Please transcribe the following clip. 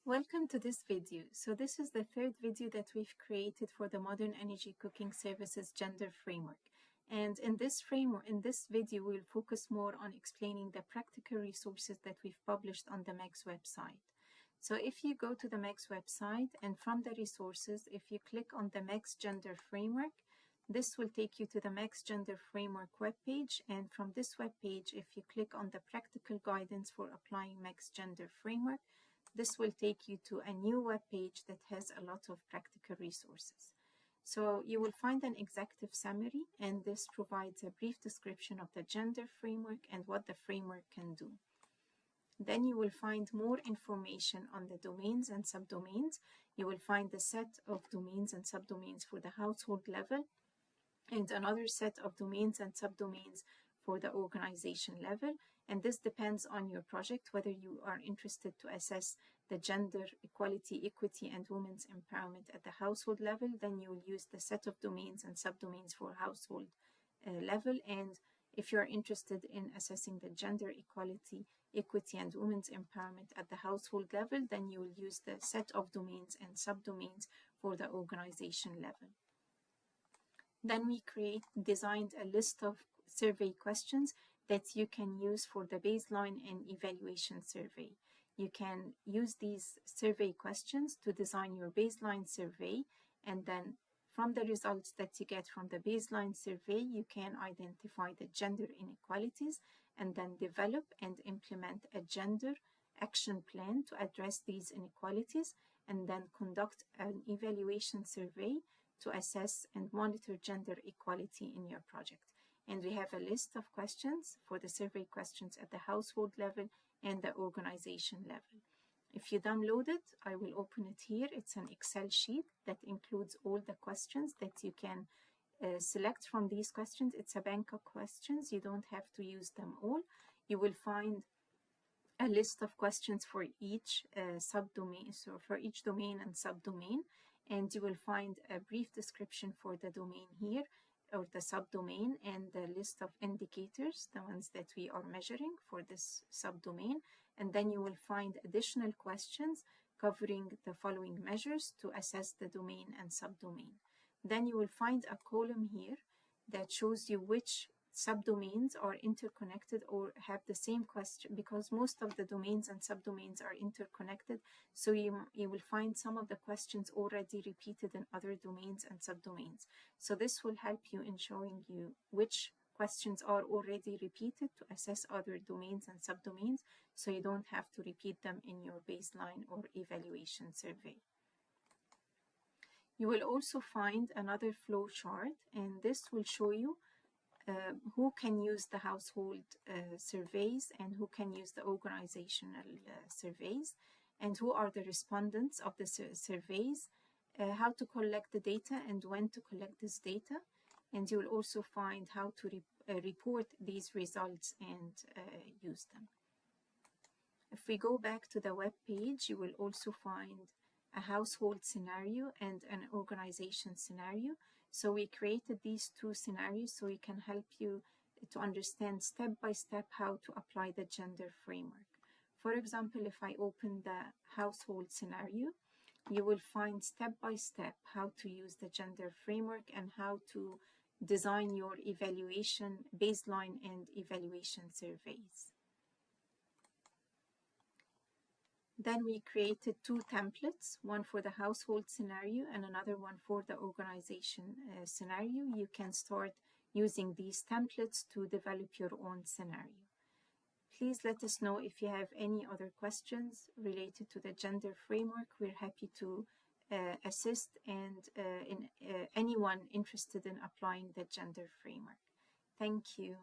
Welcome to this video. So this is the third video that we've created for the Modern Energy Cooking Services Gender Framework. And in this video, we'll focus more on explaining the practical resources that we've published on the MECS website. So if you go to the MECS website and from the resources, if you click on the MECS Gender Framework, this will take you to the MECS Gender Framework webpage. And from this webpage, if you click on the practical guidance for applying MECS Gender Framework, this will take you to a new web page that has a lot of practical resources. So you will find an executive summary, and this provides a brief description of the gender framework and what the framework can do. Then you will find more information on the domains and subdomains. You will find the set of domains and subdomains for the household level, and another set of domains and subdomains for the organization level. And this depends on your project, whether you are interested to assess the gender equality, equity, and women's empowerment at the household level, then you will use the set of domains and subdomains for household level. And if you are interested in assessing the gender equality, equity, and women's empowerment at the household level, then you will use the set of domains and subdomains for the organization level. Then we designed a list of survey questions that you can use for the baseline and evaluation survey. You can use these survey questions to design your baseline survey, and then from the results that you get from the baseline survey, you can identify the gender inequalities and then develop and implement a gender action plan to address these inequalities, and then conduct an evaluation survey to assess and monitor gender equality in your project. And we have a list of questions for the survey questions at the household level and the organization level. If you download it, I will open it here. It's an Excel sheet that includes all the questions that you can select from these questions. It's a bank of questions. You don't have to use them all. You will find a list of questions for each subdomain, so for each domain and subdomain, and you will find a brief description for the domain here, or the subdomain, and the list of indicators, the ones that we are measuring for this subdomain. And then you will find additional questions covering the following measures to assess the domain and subdomain. Then you will find a column here that shows you which subdomains are interconnected or have the same question, because most of the domains and subdomains are interconnected. So you will find some of the questions already repeated in other domains and subdomains. So this will help you in showing you which questions are already repeated to assess other domains and subdomains, so you don't have to repeat them in your baseline or evaluation survey. You will also find another flow chart, and this will show you who can use the household surveys and who can use the organizational surveys, and who are the respondents of the surveys, how to collect the data and when to collect this data. And you will also find how to report these results and use them. If we go back to the web page, you will also find a household scenario and an organization scenario. So we created these two scenarios so we can help you to understand step by step how to apply the gender framework. For example, if I open the household scenario, you will find step by step how to use the gender framework and how to design your evaluation, baseline and evaluation surveys. Then we created two templates, one for the household scenario and another one for the organization scenario. You can start using these templates to develop your own scenario. Please let us know if you have any other questions related to the gender framework. We're happy to assist and anyone interested in applying the gender framework. Thank you.